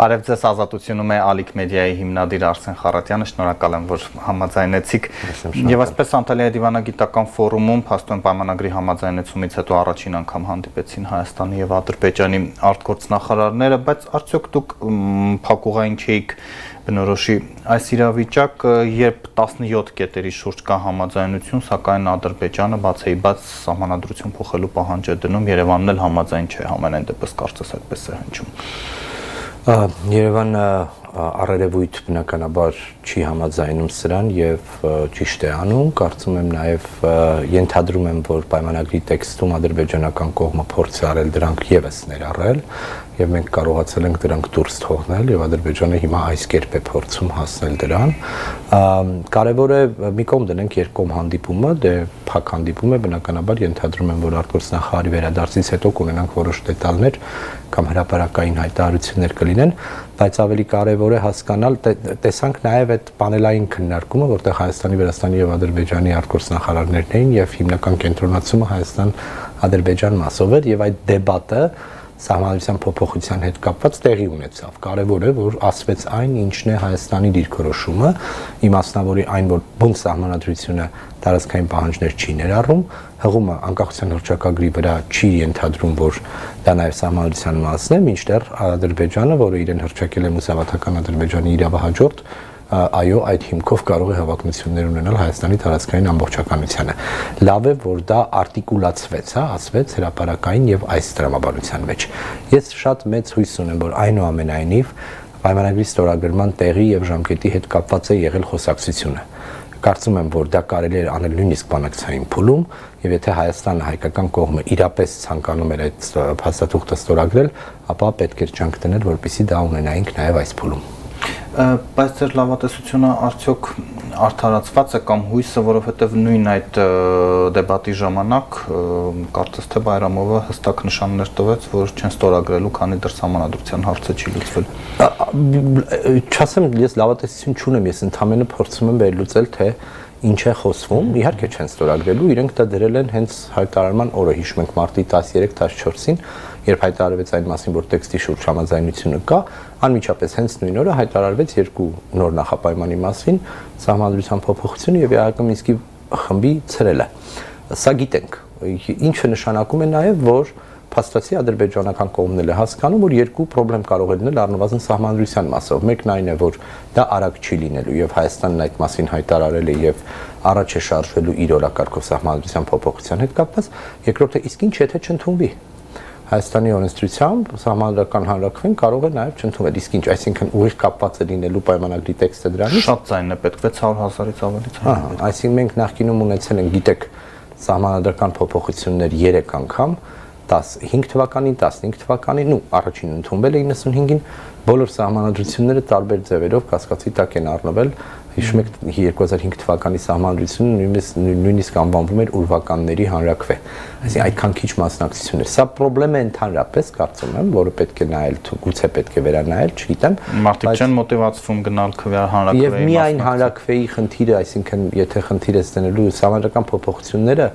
Բարև ձեզ, ազատությունում է Ալիք մեդիայի հիմնադիր Արսեն Խառատյանը, շնորհակալ եմ, որ համաձայնեցիք։ Եվ այսպես Անտալիայի դիվանագիտական ֆորումում փաստորեն պայմանագրի համաձայնեցումից հետո առաջին անգամ հանդիպեցին Հայաստանի եւ Ադրբեջանի արտգործնախարարները, բայց արդյոք դուք փակուղային չէիք բնորոշի այս իրավիճակը, երբ 17 կետերի շուրջ կա համաձայնություն, սակայն Ադրբեջանը բացեի բաց սահմանադրություն փոխելու պահանջ է դնում, Երևանն էլ համաձայն չէ, համենայն դեպս կարծես այդպես է հնչում։ Երևանը առերևույթ բնականաբար չի համաձայնում սրան եւ ճիշտ է անում, կարծում եմ նաեւ ենթադրում եմ, որ պայմանագրի տեքստում ադրբեջանական կողմը փորձ է արել դրանք եւս ներառել եւ մենք կարողացել ենք դրանք դուրս թողնել եւ Ադրբեջանը հիմա այս կերպ է փորձում հասնել դրան։ Կարևոր է մի կողմ դնենք երկկողմ հանդիպումը, դե փակ հանդիպում է, բնականաբար ենթադրում եմ, որ արտգործնախարարի վերադարձից հետո կունենանք որոշ դետալներ կամ հրապարակային հայտարարություններ կլինեն, բայց ավելի կարևոր է հասկանալ, տեսանք նաև այդ պանելային քննարկումը, որտեղ Հայաստանի, Վրաստանի եւ Ադրբեջանի արտգործնախարարներն էին եւ հիմնական կենտրոնացումը Հայաստան-Ադրբեջան մասով էր եւ այդ դեբատը սահմանադրության փոփոխության հետ կապված տեղի ունեցավ։ Կարևոր է, որ ասվեց այն, ինչն է Հայաստանի դիրքորոշումը, իմաստնավորի այն, որ բուն սահմանադրությունը տարածքային պահանջներ չի ներառում, հղումը անկախության հռչակագրի վրա չի ենթադրում, որ դա նաև սահմանադրության մասն է, մինչդեռ Ադրբեջանը, որը իրեն հռչակել է Մուսավաթական Ադրբեջանի իրավահաջորդ, այո, այդ հիմքով կարող է հավակնություններ ունենալ Հայաստանի տարածքային ամբողջականությանը։ Լավ է, որ դա արտիկուլացվեց, ասվեց հրապարակային եւ այս տրամաբանության մեջ։ Ես շատ մեծ հույս ունեմ, որ այնուամենայնիվ պայմանագրի ստորագրման տեղի եւ ժամկետի հետ կապված է եղել խոսակցությունը։ Կարծում եմ, որ դա կարելի է անել նույնիսկ բանակցային փուլում, եւ եթե Հայաստանը հայկական կողմը իրապես ցանկանում էր այդ փաստաթուղթը ստորագրել, ապա պետք է ջանք դնել, որպեսզի դա ունենայինք նաեւ այս փուլում։ Բայց ձեր լավատեսությունը արդյոք արդարացված է կամ հույսը, որովհետև նույն այդ դեբատի ժամանակ կարծես թե Բայրամովը հստակ նշաններ տվեց, որ չեն ստորագրելու, քանի դեռ սահմանադրության հարցը չի լուծվել։ Չասեմ, ես լավատեսություն չունեմ, ես ընդհանրապես փորձում եմ վերլուծել, թե ինչ է խոսվում, իհարկե չեն ստորագրելու, իրենք դա դրել են հենց հայտարարման օրը, հիշում ենք մարտի 13-14-ին, երբ հայտարարվեց այն մասին, որ տեքստի շուրջ համաձայնությունը կա, անմիջապես հենց նույն օրը հայտարարվեց երկու նոր նախապայմանի մասին, սահմանադրության փոփոխությունը եւ Եհակոմ Մինսկի խմբի ցրելը։ Սա գիտենք, ինչը նշանակում է նաեւ, որ փաստացի ադրբեջանական կողմն էլ է հասկանում, որ երկու խնդրեմ կարող է լինել առնվազն սահմանադրության մասով։ Մեկն այն է, որ դա արագ չի լինելու եւ Հայաստանն այդ մասին հայտարարել է եւ առաջ է շարժվելու իր օրակարգով սահմանադրության փոփոխության հետ կապված։ Երկրորդը, իսկ ինչ եթե չընդունվի։ Հայաստանի օրենսդրությամբ սահմանադրական հանրակրվեն կարող է նաև չընդունվել, իսկ ինչ, այսինքն ուղիղ կապված է լինելու պայմանագրի տեքստը դրանից։ Շատ ձայն է պետք 600,000-ից ավելի ձայն։ Այսինքն մենք նախկինում ունեցել ենք, գիտեք, սահմանադրական փոփոխություններ 3 անգամ, 15 թվականին, 15 թվականին, առաջին ընդունվել է 95-ին, բոլոր սահմանադրությունները տարբեր ձևերով կասկածի տակ են առնվել։ Հիշում եք 2005 թվականի սահմանադրությունը նույնիսկ անվանվում էր ուրվականների հանրակրվե։ Այսինքն այդքան քիչ մասնակցություն էր։ Սա խնդրեմ է ընդհանրապես, կարծում եմ, որը պետք է նայել, գուցե պետք է վերանայել, չգիտեմ։ Մարդիկ չեն մոտիվացվում գնալ հանրակրվեի։ Եվ միայն հանրակրվեի խնդիրը, այսինքն եթե խնդիր է դնելու սահմանադրական փոփոխությունները,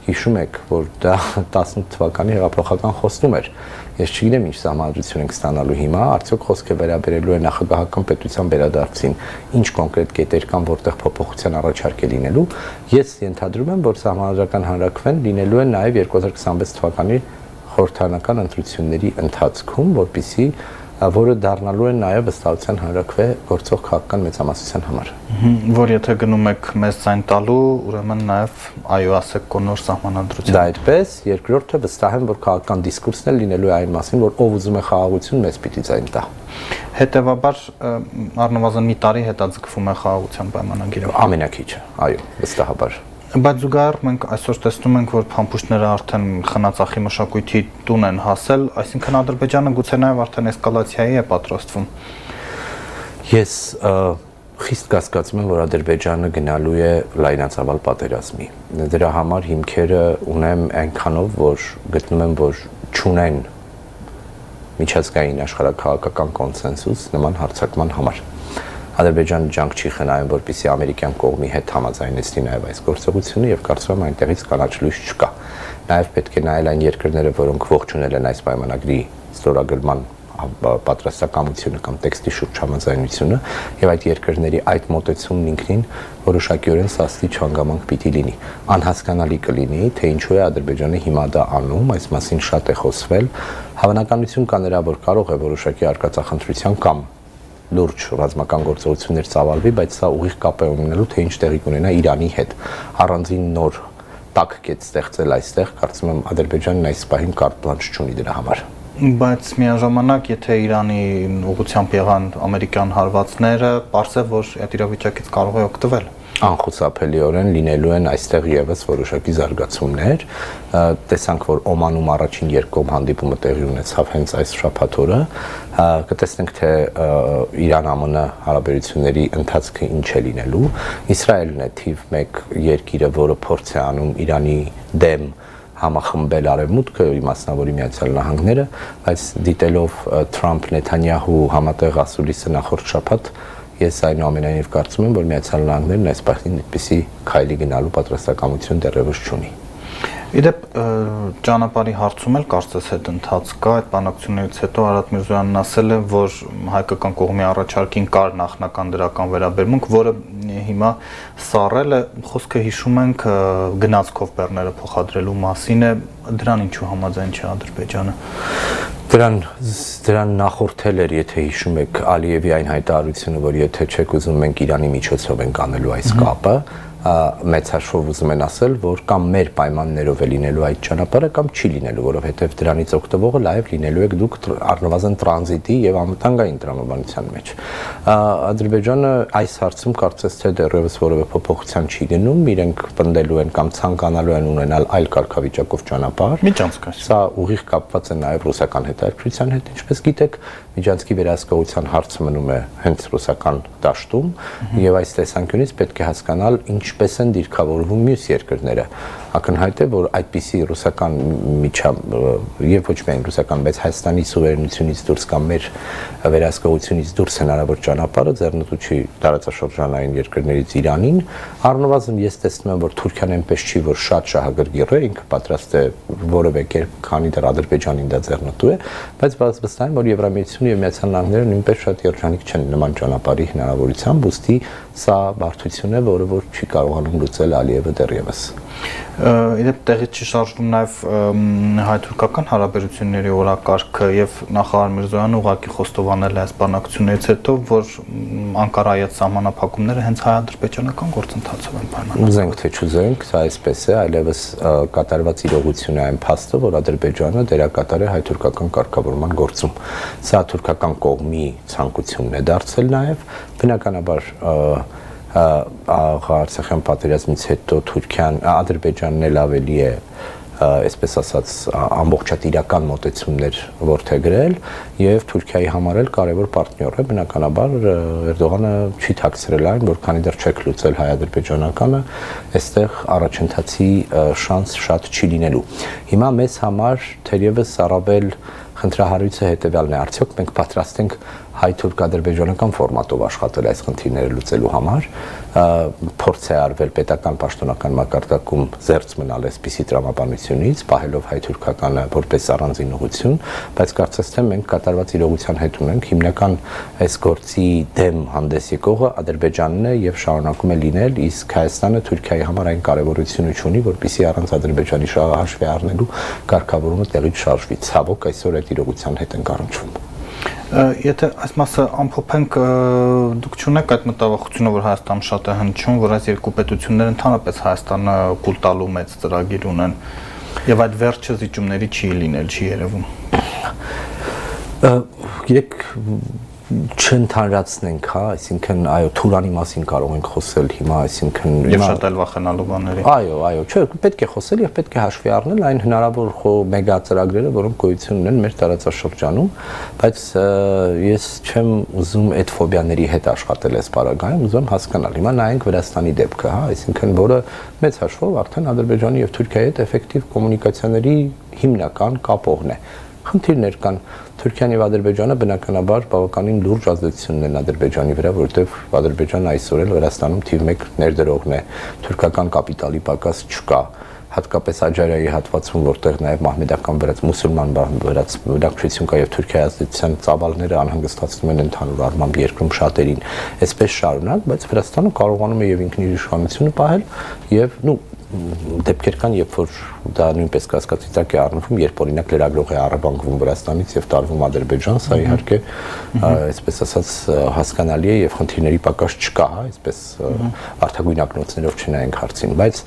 հիշում եք, որ դա 18 թվականի հեղափոխական խոստում էր։ Ես չգիտեմ ինչ սահմանադրություն ենք ստանալու հիմա, արդյոք խոսքը վերաբերելու է նախագահական պետության վերադարձին, ինչ կոնկրետ կետեր կան, որտեղ փոփոխության առաջարկ է լինելու։ Ես ենթադրում եմ, որ սահմանադրական հանրակրվեն լինելու է նաև 2026 թվականի խորհրդարանական ընտրությունների ընթացքում, որը դառնալու է նաև վստահության հանրակրվե գործող քաղաքական մեծամասնության համար։ Որ եթե գնում եք մեզ ցայն տալու, ուրեմն նաև այո ասեք կոնոր սահմանադրություն։ Դա այդպես, երկրորդը վստահ եմ, որ քաղաքական դիսկուրսն էլ լինելու է այն մասին, որ ով ուզում է խաղաղություն, մեզ պիտի ցայն տա։ Հետևաբար առնվազն մի տարի հետաձգվում է խաղաղության պայմանագիրը։ Ամենակիչը, այո, վստահաբար։ Բայց զուգահեռ մենք այսօր տեսնում ենք, որ փամփուշտները արդեն խնածախի մշակույթի տուն են հասել, այսինքն Ադրբեջանը գուցե նաև արդեն էսկալացիայի է պատրաստվում։ Ես խիստ կասկածում եմ, որ Ադրբեջանը գնալու է լայնածավալ պատերազմի։ Դրա համար հիմքերը ունեմ այնքանով, որ գտնում եմ, որ չունեն միջազգային աշխարհակաղակական կոնսենսուս նման հարձակման համար։ Ադրբեջանը ջանք չի խնայում, որպեսզի ամերիկյան կողմի հետ համաձայնեցնի նաև այս գործողությունը եւ կարծում եմ այնտեղից կանաչ լույս չկա։ Նաև պետք է նայել այն երկրները, որոնք ողջունել են այս պայմանագրի ստորագրման պատրաստակամությունը կամ տեքստի շուրջ համաձայնությունը եւ այդ երկրների այդ մոտեցումն ինքնին որոշակիորեն սաստիչ հանգամանք պիտի լինի։ Անհասկանալի կլինի, թե ինչու է Ադրբեջանը հիմա դա անում, այս մասին շատ է խոսվել։ Հավանականություն կա նրա, որ կարող է որոշակի արկածախնդրության կամ լուրջ ռազմական գործողություններ ծավալվի, բայց սա ուղիղ կապ է ունենալու, թե ինչ տեղի կունենա Իրանի հետ։ Առանձին նոր տակ կետ ստեղծել այստեղ, կարծում եմ Ադրբեջանն այս պահին կարտ բլանշ չունի դրա համար։ Բայց միաժամանակ, եթե Իրանի ուղղությամբ եղան ամերիկյան հարվածները, պարզ է, որ այդ իրավիճակից կարող է օգտվել։ Անխուսափելիորեն լինելու են այստեղ եւս որոշակի զարգացումներ։ Տեսանք, որ Օմանում առաջին երկկողմ հանդիպումը տեղի ունեցավ հենց այս շաբաթ օրը։ Կտեսնենք, թե Իրան-ԱՄՆ հարաբերությունների ընթացքը ինչ է լինելու։ Իսրայելն է թիվ 1 երկիրը, որը փորձ է անում Իրանի դեմ համախմբել արևմուտքը, մասնավորի Միացյալ Նահանգները, բայց դիտելով Թրամփ-Նեթանյահու համատեղ ասուլիսը նախորդ շաբաթ, ես այնուամենայնիվ կարծում եմ, որ Միացյալ Նահանգներն այս պահին այդպիսի քայլի գնալու պատրաստակամություն դեռևս չունի։ Իդեպ ճանապարհի հարցում էլ կարծես հետ ընթաց կա, այդ բանակցություններից հետո Արադ Միրզոյանն ասել է, որ հայկական կողմի առաջարկին կար նախնական դրական վերաբերմունք, որը հիմա սառել է, խոսքը հիշում ենք գնացքով բեռները փոխադրելու մասին է, դրան ինչու համաձայն չէ Ադրբեջանը։ Դրան նախորդել էր, եթե հիշում եք, Ալիևի այն հայտարարությունը, որ եթե չեք ուզում, մենք Իրանի միջոցով ենք անելու այս կապը, մեծ հաշվով ուզում են ասել, որ կամ մեր պայմաններով է լինելու այդ ճանապարհը կամ չի լինելու, որովհետև դրանից օգտվողը լայվ լինելու եք դուք առնվազն տրանզիտի եւ անվտանգային տրամաբանության մեջ։ Ադրբեջանը այս հարցում կարծես թե դեռևս որևէ փոփոխության չի գնում, իրենք պնդելու են կամ ցանկանալու են ունենալ այլ կարգավիճակով ճանապարհ։ Միջանցքաշ։ Սա ուղիղ կապված է նաեւ ռուսական հետաքրքրության հետ, ինչպես գիտեք, միջանցքի վերահսկողության հարցը մնում է հենց ռուսական դաշտում եւ այս տեսանկյունից պետք է հասկանալ ինչպես են դիրքավորվում մյուս երկրները։ Ակնհայտ է, որ այդպիսի ռուսական եւ ոչ միայն ռուսական, բայց Հայաստանի սուվերենությունից դուրս կամ մեր վերահսկողությունից դուրս հնարավոր ճանապարհը ձեռնտու չի տարածաշրջանային երկրներից Իրանին, առնվազն ես տեսնում եմ, որ Թուրքիան այնպես չի, որ շատ շահագրգիռ է, ինքը պատրաստ է որևէ կերպ, քանի դեռ Ադրբեջանին դա ձեռնտու է, բայց վստահ եմ, որ Եվրամիությունը եւ Միացյալ Նահանգները նույնպես շատ երջանիկ չեն նման ճանապարհի հնարավորությամբ, ուստի սա բարդություն է, որը որ չի կարողանում լուծել Ալիևը դեռևս։ Իդեպ տեղից չի շարժվում նաև հայ-թուրքական հարաբերությունների օրակարգը եւ նախարար Միրզոյանը ուղղակի խոստովանել է այս բանակցություններից հետո, որ Անկարայի հետ սահմանափակումները հենց հայ-ադրբեջանական գործընթացով են պայմանավորված։ Ուզենք թե չուզենք, սա այսպես է, այլևս կատարված իրողություն է այն փաստը, որ Ադրբեջանը դերակատար է հայ-թուրքական կարգավորման գործում։ Սա թուրքական կողմի ցանկությունն է դարձել նաև, բնականաբար Արցախյան պատերազմից հետո Ադրբեջանն էլ ավելի է, այսպես ասած, ամբողջատիրական մոտեցումներ որդեգրել եւ Թուրքիայի համար էլ կարեւոր պարտներ է, բնականաբար Էրդողանը չի թաքցրել այն, որ քանի դեռ չեք լուծել հայ-ադրբեջանականը, այստեղ առաջընթացի շանս շատ չի լինելու։ Հիմա մեզ համար թերևս առավել խնդրահարույցը հետեւյալն է, արդյոք մենք պատրաստ ենք հայ-թուրք-ադրբեջանական ֆորմատով աշխատել այս խնդիրները լուծելու համար, փորձ է արվել պետական պաշտոնական մակարդակում զերծ մնալ այսպիսի տրամաբանությունից, պահելով հայ-թուրքականը որպես առանձին ուղղություն, բայց կարծես թե մենք կատարված իրողության հետ ունենք հիմնական այս գործի դեմ հանդես եկողը Ադրբեջանն է եւ շարունակում է լինել, իսկ Հայաստանը Թուրքիայի համար այն կարեւորությունը չունի, որպեսզի առանց Ադրբեջանի հաշվի առնելու կարգավորումը տեղից շարժվի։ Ցավոք այսօր այդ իրողության հետ ենք առնչվում։ Եթե այս մասը ամփոփենք, դուք չունեք այդ մտավախությունը, որ Հայաստանը շատ է հնչում, որ այս երկու պետությունները ընդհանրապես Հայաստանը կուլ տալու մեծ ծրագիր ունեն եւ այդ վերջը զիջումների չի լինել, չի երևում։ Գիտեք, չընդհանրացնենք, հա, այսինքն այո, Թուրանի մասին կարող ենք խոսել հիմա, այսինքն եւ շատ էլ վախենալու բաների։ Այո, չէ, պետք է խոսել եւ պետք է հաշվի առնել այն հնարավոր մեգա ծրագրերը, որոնք գոյություն ունեն մեր տարածաշրջանում, բայց ես չեմ ուզում այդ ֆոբիաների հետ աշխատել այս բaragայում, ուզում եմ հասկանալ։ Հիմա նայենք Վրաստանի դեպքը, հա, այսինքն որը մեծ հաշվով արդեն Ադրբեջանի եւ Թուրքիայի հետ էֆեկտիվ կոմունիկացիաների հիմնական կապողն է։ Խնդիրներ կան։ Թուրքիան եւ Ադրբեջանը բնականաբար բավականին լուրջ ազդեցություն ունեն Ադրբեջանի վրա, որովհետեւ Ադրբեջանը այսօր էլ Վրաստանում թիվ 1 ներդրողն է։ Թուրքական կապիտալի պակաս չկա։ հատկապես Աջարիայի հատվածում, որտեղ նաև մահմեդական վերած մուսուլման վերած բնակչություն կա եւ Թուրքիայի ազդեցության ծավալները անհանգստացնում են ընդհանուր առմամբ երկրում շատերին, այսպես շարունակ, բայց Վրաստանը կարողանում է եւ ինքն իր իշխանությունը պահել եւ դեպքեր կան, երբ որ դա նույնպես կասկածիտակ է առնվում, երբ օրինակ լրագրող է առաբանվում Վրաստանից եւ տարվում Ադրբեջան, սա իհարկե այսպես ասած հասկանալի է եւ խնդիրների պակաս չկա, այսպես արտագույն ակնոցներով չնայենք հարցին, բայց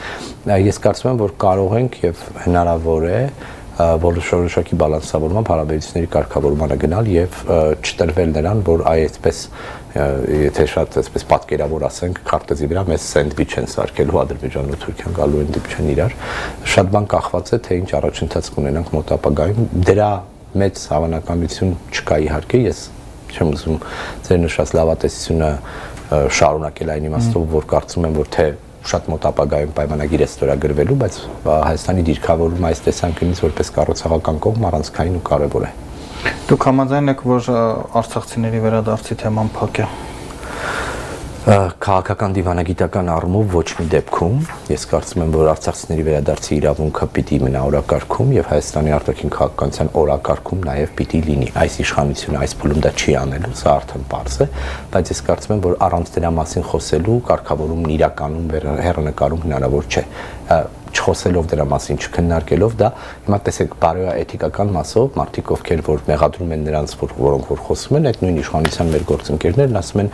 ես կարծում եմ, որ կարող ենք եւ հնարավոր է որոշակի բալանսավորման հարաբերությունների կարգավորմանը գնալ եւ չտրվել նրան, որ այսպես եթե շատ այսպես պատկերավոր ասենք քարտեզի վրա մեզ սենդվիչ են սարքելու Ադրբեջանն ու Թուրքիան գալու են դիպչեն իրար, շատ բան կախված է թե ինչ առաջընթաց կունենանք մոտ ապագայում, դրա մեծ հավանականություն չկա իհարկե, ես չեմ ուզում ձեր նշած լավատեսությունը շարունակել այն իմաստով, որ կարծում եմ, որ թե շատ մոտ ապագայում պայմանագիր է ստորագրվելու, բայց Հայաստանի դիրքավորումը այս տեսանկյունից որպես կառուցողական կողմ առանցքային ու կարևոր է։ Դուք համաձայն եք, որ արցախցիների վերադարձի թեման փակ է։ Քաղաքական դիվանագիտական առումով ոչ մի դեպքում, ես կարծում եմ, որ արցախցիների վերադարձի իրավունքը պիտի մնա օրակարգում եւ Հայաստանի արտաքին քաղաքականության օրակարգում նաեւ պիտի լինի։ Այս իշխանությունը այս փուլում դա չի անելու, սա արդեն պարզ է, բայց ես կարծում եմ, որ առանց դրա մասին խոսելու կարգավորումն իրականում հեռանկարում հնարավոր չէ։ Չխոսելով դրա մասին, չքննարկելով դա, հիմա տեսեք բարոյա-էթիկական մասով մարդիկ ովքեր որ մեղադրում են նրանց, որոնք որ խոսում են, այդ նույն իշխանության մեր գործընկերներն ասում են,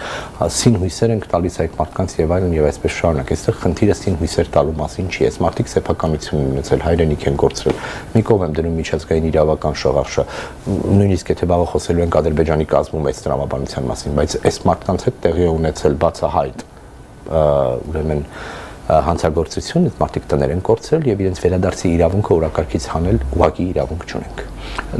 սին հույսեր ենք տալիս այդ մարդկանց եւ այլն եւ այսպես շարունակ։ Այստեղ խնդիրը սին հույսեր տալու մասին չի, այս մարդիկ սեփականություն են ունեցել, հայրենիք են կորցրել։ Մի կողմ եմ դնում միջազգային իրավական շողարշը, նույնիսկ եթե բաղը խոսելու ենք Ադրբեջանի կազմում այս տրամաբանության մասին, բայց այս մարդկանց հետ տեղի է ունեցել բացահայտ ուրեմն հանցագործություն, այդ մարդիկ տներ են կորցրել եւ իրենց վերադարձի իրավունքը օրակարգից հանել ուղղակի իրավունք չունենք։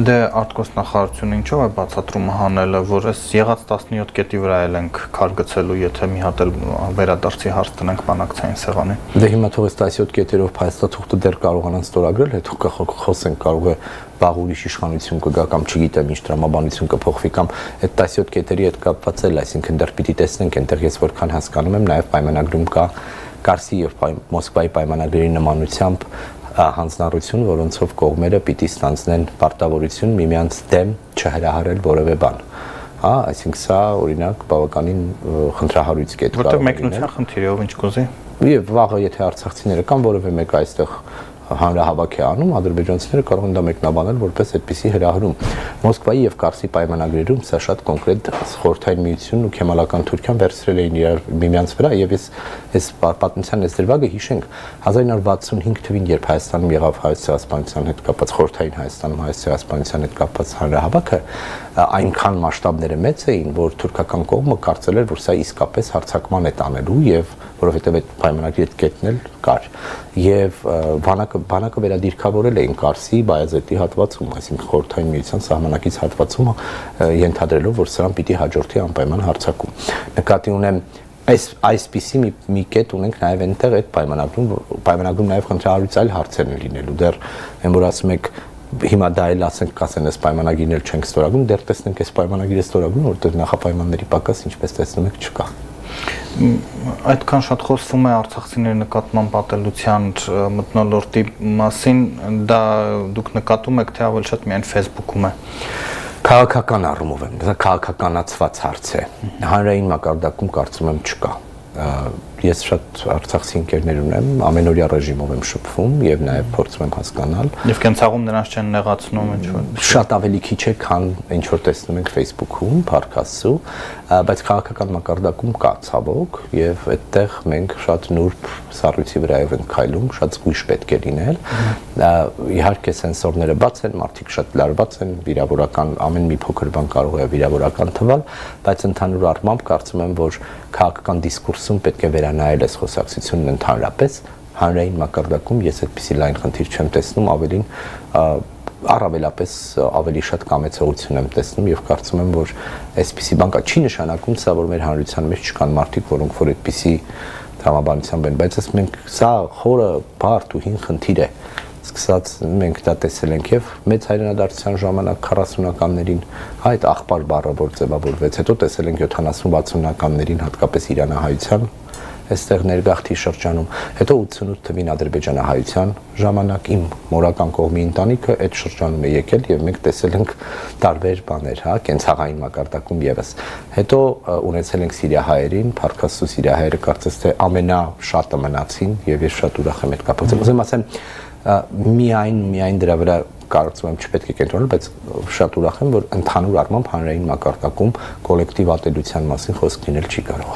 Դե արտգործնախարարությունը ինչով է բացատրումը հանելը, որ այս եղած 17 կետի վրա ենք քար գցելու, եթե մի հատ էլ վերադարձի հարց տնենք բանակցային սեղանին։ Դե հիմա թող այս 17 կետերով փաստաթուղթը դեռ կարողանան ստորագրել, հետո կխոսենք, կարող է վաղ ուրիշ իշխանություն կգա կամ չգիտեմ ինչ տրամաբանություն կփոխվի կամ այդ 17 կետերի հետ կապված էլ, այսինքն դեռ պիտի տեսնենք, այնտեղ ես որքան հասկանում եմ, նաեւ պայմանագրում կա Կարսի եւ Մոսկվայի պայմանագրերի նմանությամբ հանձնառություն, որոնցով կողմերը պիտի ստանձնեն պարտավորություն միմյանց դեմ չհրահարել որևէ բան։ Հա, այսինքն սա օրինակ բավականին խնդրահարույց կետ կարող է։ Որտեղ մեկնության խնդիր է, ով ինչ կուզի։ Եվ վաղը եթե արցախցիները կամ որևէ մեկ այստեղ հանրահավաք է անում, ադրբեջանցիները կարող են դա մեկնաբանել որպես այդպիսի հրահրում։ Մոսկվայի եւ Կարսի պայմանագրերում սա շատ կոնկրետ Խորհրդային Միությունն ու Քեմալական Թուրքիան վերցրել էին իրար միմյանց վրա եւ այս պատմության այս դրվագը հիշենք 1965 թվականին, երբ Հայաստանում եղավ հայոց ցեղասպանության հետ կապված Խորհրդային Հայաստանում հայոց ցեղասպանության հետ կապված հանրահավաքը, այնքան մասշտաբները մեծ էին, որ թուրքական կողմը կարծել էր, որ սա իսկապես հարձակման է տանելու եւ որովհետեւ այդ պայմանագրի հետ կետնել կար եւ բանակը վերադիրքավորել էին Կարսի Բայազետի հատվածում, այսինքն Խորհրդային Միության սահմանակից հատվածում ենթադրելով, որ սրան պիտի հաջորդի անպայման հարձակում։ Նկատի ունեմ այսպիսի մի կետ ունենք նաև այնտեղ այդ պայմանագրում նաև խնդրահարույց այլ հարցեր են լինելու, դեռ այն որ ասում եք հիմա դա էլ ասենք կասեն այս պայմանագիրն էլ չենք ստորագրում, դեռ տեսնենք այս պայմանագիրը ստորագրում, որտեղ նախապայմանների պակաս ինչպես տեսնում եք չկա։ Այդքան շատ խոսվում է արցախցիների նկատմամբ ատելության մթնոլորտի մասին, դա դուք նկատում եք, թե ավելի շատ միայն Facebook-ում է։ Քաղաքական առումով եմ, դա քաղաքականացված հարց է։ Հանրային մակարդակում կարծում եմ չկա։ Ես շատ արցախցի ընկերներ ունեմ, ամենօրյա ռեժիմով եմ շփվում եւ նաեւ փորձում եմ հասկանալ։ Եվ կենցաղում նրանց չեն նեղացնում ինչ-որ։ Շատ ավելի քիչ է, քան ինչ որ տեսնում ենք Facebook-ում, Փարքասու, բայց քաղաքական մակարդակում կա ցավոք եւ այդտեղ մենք շատ նուրբ սառույցի վրայով ենք քայլում, շատ զգույշ պետք է լինել։ Իհարկե սենսորները բաց են, մարդիկ շատ լարված են, վիրավորական ամեն մի փոքր բան կարող է վիրավորական թվալ, բայց ընդհանուր առմամբ կարծում եմ, որ քաղաքական դիսկուրսում պետք է վերանայել այս խոսակցությունն ընդհանրապես հանրային մակարդակում ես այդպիսի լայն խնդիր չեմ տեսնում, ավելին առավելապես ավելի շատ կամեցողություն եմ տեսնում եւ կարծում եմ, որ այսպիսի բան կա, չի նշանակում սա, որ մեր հանրության մեջ չկան մարդիկ, որոնք որ այդպիսի տրամաբանությամբ են, բայց ասում ենք սա խորը բարդ ու հին խնդիր է։ Սկսած մենք դա տեսել ենք եւ մեծ հայրենադարձության ժամանակ 40-ականներին այդ աղբար բառը որ ձևավորվեց, հետո տեսել ենք 70-60-ականներին հատկապես իրանահայության այստեղ ներգաղթի շրջանում, հետո 88 թվին ադրբեջանահայության ժամանակ իմ մորական կողմի ընտանիքը այդ շրջանում է եկել եւ մենք տեսել ենք տարբեր բաներ, հա, կենցաղային մակարդակում եւս։ Հետո ունեցել ենք սիրիահայերին, Փարքաստու սիրիահայերը կարծես թե ամենաշատը մնացին եւ ես շատ ուրախ եմ այդ կապով։ Ուզում ասեմ միայն դրա վրա կարծում եմ չպետք է կենտրոնալ, բայց շատ ուրախ եմ, որ ընդհանուր առմամբ հանրային մակարդակում կոլեկտիվ ատելության մասին խոսք լինել չի կարող։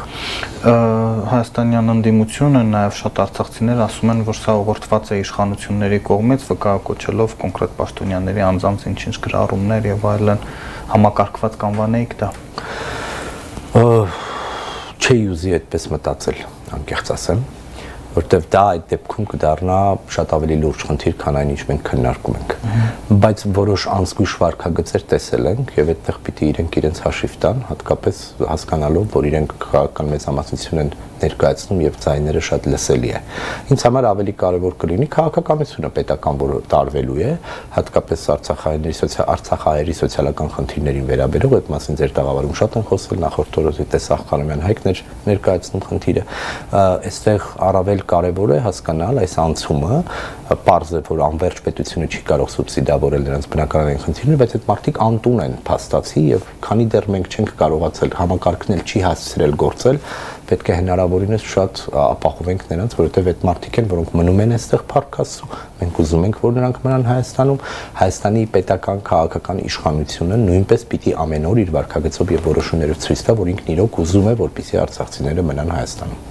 Հայաստանյան ընդդիմությունը, նաև շատ արցախցիներ ասում են, որ սա ուղղորդված է իշխանությունների կողմից, վկայակոչելով կոնկրետ պաշտոնյաների անձանց ինչ-ինչ գրառումներ եւ այլն, համակարգված կանվանեիք դա։ Չի ուզի այդպես մտածել, անկեղծ ասեմ, որտեվ դա այդ դեպքում կդառնա շատ ավելի լուրջ խնդիր, քան այն ինչ մենք քննարկում ենք։ Բայց որոշ անզգույշ վարքագծեր տեսել ենք եւ այդտեղ պիտի իրենք իրենց հաշիվ տան, հատկապես հասկանալով, որ իրենք քաղաքական մեծամասնություն են ներկայացնում եւ ձայները շատ լսելի է։ Ինձ համար ավելի կարեւոր կլինի քաղաքականությունը պետական, որը տարվելու է, հատկապես արցախահայերի սոցիալական խնդիրներին վերաբերող, այդ մասին ձեր տաղավարում շատ են խոսել, նախորդ օրը տեսախ Խանոմյան Հայկն էր ներկայացնում խնդիրը։ Այստեղ առավել կարևոր է հասկանալ այս անցումը, պարզ է, որ անվերջ պետությունը չի կարող սուբսիդավորել նրանց բնակարանային խնդիրները, բայց այդ մարդիկ անտուն են փաստացի եւ քանի դեռ մենք չենք կարողացել համակարգնել, չի հասցրել գործել, պետք է հնարավորինս շատ ապահովենք նրանց, որովհետեւ այդ մարդիկ են, որոնք մնում են այստեղ Փարքաստու, մենք ուզում ենք, որ նրանք մնան Հայաստանում, Հայաստանի պետական քաղաքական իշխանությունը նույնպես պիտի ամեն օր իր վարքագծով եւ որոշումներով ցույց տա, որ ինքն իրոք ուզում է, որպեսզի արցախցիները մնան Հայաստանում։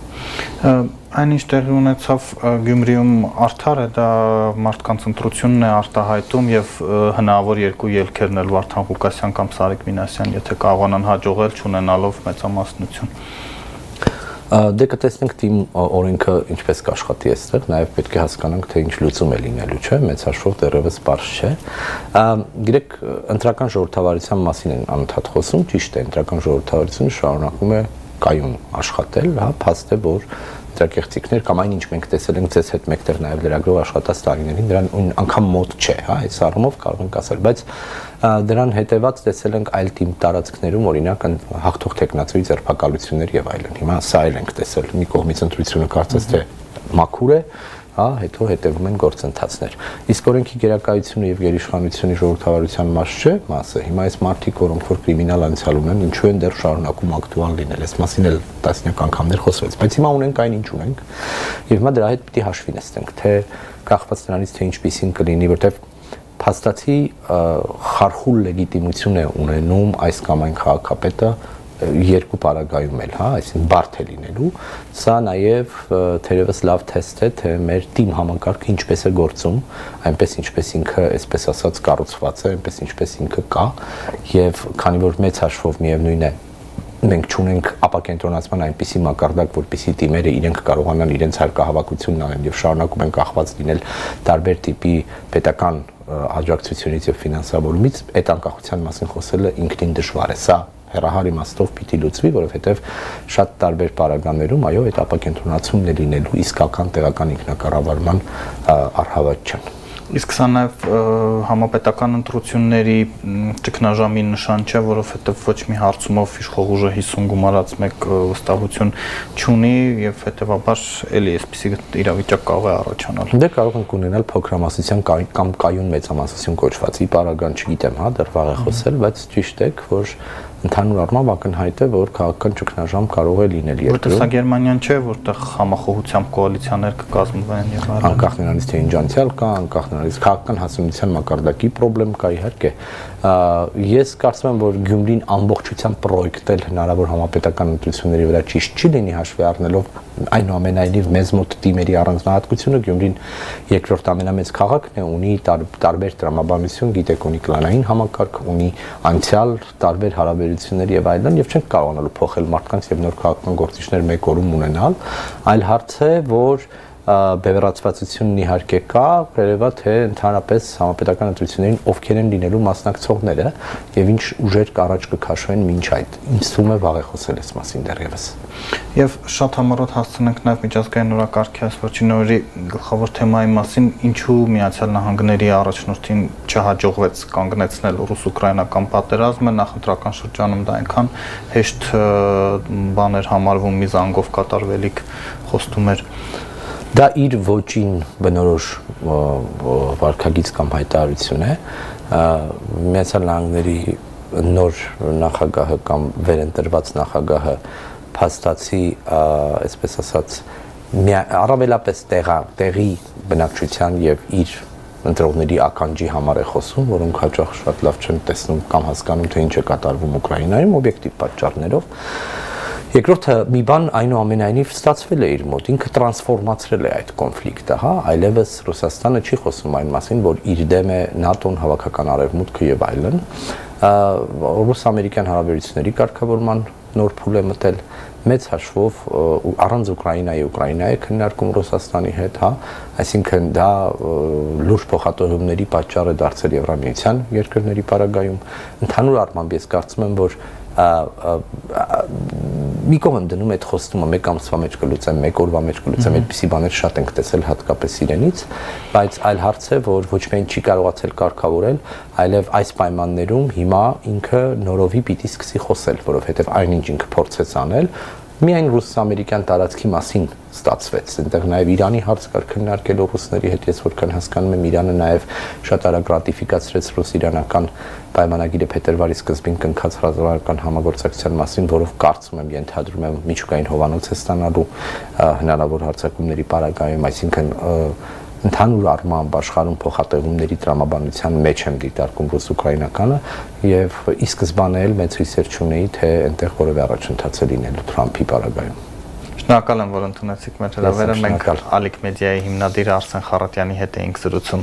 Այնինչ տեղի ունեցավ Գյումրիում արդար է, դա մարդկանց ընտրությունն է արտահայտում եւ հնարավոր երկու ելքերն էլ Վարդան Ղուկասյան կամ Սարիկ Մինասյան, եթե կարողանան հաջողել չունենալով մեծամասնություն։ Դե կտեսնենք թիմ օրենքը ինչպես կաշխատի այստեղ, նաև պետք է հասկանանք, թե ինչ լուծում է լինելու, չէ՞, մեծ հաշվով դեռևս պարզ չէ։ Գիտեք, ընտրական ժողովրդավարության մասին են անընդհատ խոսում, ճիշտ է, ընտրական ժողովրդավարությունը շարունակում է կայուն աշխատել, հա, փաստ է, որ դրակեղծիքներ կամ այն ինչ մենք տեսել ենք ձեզ հետ մեկտեղ նաև լրագրող աշխատած տարիներին, դրան անգամ մոտ չէ, հա, այս առումով կարող ենք ասել, բայց դրան հետևած տեսել ենք այլ թիմ տարածքներում, օրինակ հաղթող տեխնացուի ձերբակալություններ եւ այլն։ Հիմա սա էլ ենք տեսել, մի կողմից ընտրությունը կարծես թե մաքուր է, հա, հետո հետևում են գործընթացներ։ Իսկ օրենքի գերակայությունը եւ գերիշխանությունը ժողովրդավարության մասը, հիմա այս մարդիկ, որոնք որ կրիմինալ անցյալ ունեն, ինչու են դեռ շարունակում ակտուալ լինել, այս մասին էլ տասնյակ անգամներ խոսվեց, բայց հիմա ունենք այն ինչ ունենք, եւ հիմա դրա հետ պիտի հաշվի նստենք, թե կախված նրանից թե ինչպիսին կլինի, որտեվ փաստացի խարխուլ լեգիտիմություն է ունենում այս կամ այն քաղաքապետը երկու պարագայում էլ, հա, այսինքն բարդ է լինելու, սա նաև թերևս լավ թեստ է, թե մեր թիմ համակարգը ինչպես է գործում, այնպես ինչպես ինքը, այսպես ասած, կառուցված է, այնպես ինչպես ինքը կա, եւ քանի որ մեծ հաշվով միևնույն է, մենք չունենք ապակենտրոնացման այնպիսի մակարդակ, որպեսզի թիմերը իրենք կարողանան իրենց հարկահավաքությունն անեն եւ շարունակում են կախված լինել տարբեր տիպի պետական աջակցությունից եւ ֆինանսավորումից, այդ անկախության մասին խոսելը ինքնին դժվար է, սա հեռահար իմաստով պիտի լուծվի, որովհետև շատ տարբեր պարագաներում այո այդ ապակենտրոնացումն է լինելու իսկական տեղական ինքնակառավարման առհավատ չեն։ Իսկ սա նաև համապետական ընտրությունների ճգնաժամի նշան չէ, որովհետև ոչ մի հարցումով իշխող ուժը 50 գումարած մեկ վստահություն չունի եւ հետեւաբար էլի այսպիսի իրավիճակ կարող է առաջանալ։ Դե կարող ենք ունենալ փոքրամասնության կամ կայուն մեծամասնություն կոչվածի պարագան, չգիտեմ, հա, դեռ վաղ է խոսել, բայց ճիշտ է, որ ընդհանուր առմամբ ակնհայտ է, որ քաղաքական ճգնաժամ կարող է լինել երկրում։ Որտեղ սա Գերմանիան չէ, որտեղ համախոհությամբ կոալիցիաներ կկազմվեն եւ այլն։ Անկախ նրանից թե ինչ անցյալ կա, անկախ նրանից քաղաքական հասունության մակարդակի խնդրեմ կա իհարկե։ Ես կարծում եմ, որ Գյումրին ամբողջությամբ պրոյեկտել հնարավոր համապետական ընտրությունների վրա ճիշտ չի լինի հաշվի առնելով այնուամենայնիվ մեզ մոտ թիմերի առանձնահատկությունը Գյումրին երկրորդ ամենամեծ քաղաքն է, ունի տարբեր տրամաբանություն, գիտեք, ունի կլանային համակարգ, ունի անցյալ տարբեր հարաբերություններ եւ այլն, եւ չենք կարողանալու փոխել մարդկանց եւ նոր քաղաքական գործիչներ մեկ օրում ունենալ, այլ հարց է, որ բևեռացվածությունն իհարկե կա, երևա թե ընդհանրապես համապետական ընտրություններին ովքեր են լինելու մասնակցողները եւ ինչ ուժեր կառաջ կքաշվեն մինչ այդ։ Ինձ թվում է վաղ է խոսել այս մասին դեռևս։ Եվ շատ համառոտ հասցնենք նաև միջազգային օրակարգի այս վերջին օրերի գլխավոր թեմայի մասին, ինչու Միացյալ Նահանգների առաջնորդին չհաջողվեց կանգնեցնել ռուս-ուկրաինական պատերազմը, նախընտրական շրջանում դա այնքան հեշտ բան էր համարվում, մի զանգով կատարվելիք խոստում էր։ Դա իր ոճին բնորոշ վարքագիծ կամ հայտարարություն է։ Միացյալ Նահանգների նոր նախագահը կամ վերընտրված նախագահը փաստացի, այսպես ասած, առավելապես տեղի բնակչության եւ իր ընտրողների ականջի համար է խոսում, որոնք հաճախ շատ լավ չեն տեսնում կամ հասկանում, թե ինչ է կատարվում Ուկրաինայում օբյեկտիվ պատճառներով։ Երկրորդը մի բան այնուամենայնիվ ստացվել է իր մոտ, ինքը տրանսֆորմացրել է այդ կոնֆլիկտը, հա, այլևս Ռուսաստանը չի խոսում այն մասին, որ իր դեմ է ՆԱՏՕ-ն, հավաքական արևմուտքը եւ այլն։ Ռուս-ամերիկյան հարաբերությունների կարգավորման նոր փուլ է մտել մեծ հաշվով առանց Ուկրաինայի քննարկում Ռուսաստանի հետ, հա, այսինքն դա լուրջ փոխհատուցումների պատճառ է դարձել Եվրամիության երկրների պարագայում։ Ընդհանուր առմամբ ես կարծում եմ, որ մի կողմ եմ դնում այդ խոստումը մեկ ամսվա մեջ կլուծեմ, մեկ օրվա մեջ կլուծեմ, այդպիսի բաներ շատ ենք տեսել հատկապես իրենից, բայց այլ հարց է, որ ոչ միայն չի կարողացել կարգավորել, այլև այս պայմաններում հիմա ինքը նորովի պիտի սկսի խոսել, որովհետև այնինչ ինքը փորձեց անել, միայն ռուս-ամերիկյան տարածքի մասին ստացվեց, այնտեղ նաև Իրանի հարց կար քննարկելու ռուսների հետ, ես որքան հասկանում եմ, Իրանը նաև շատ արագ ռատիֆիկացրեց ռուս-իրանական պայմանագիրը փետրվարի սկզբին կնքած ռազմական համագործակցության մասին, որով կարծում եմ ենթադրում եմ միջուկային հովանոց է ստանալու հնարավոր հարձակումների պարագայում, այսինքն ընդհանուր առմամբ աշխարհում փոխհատեղումների տրամաբանության մեջ եմ դիտարկում ռուս-ուկրաինականը եւ ի սկզբանե էլ մեծ հույսեր չունեի, թե այնտեղ որևէ առաջընթաց է լինելու Թրամփի պարագայում։ Շնորհակալ եմ, որ ընդունեցիք մեր հրավերը։ Մենք Ալիք մեդիայի հիմնադիր Արսեն Խառատյանի հետ էինք զրուցում։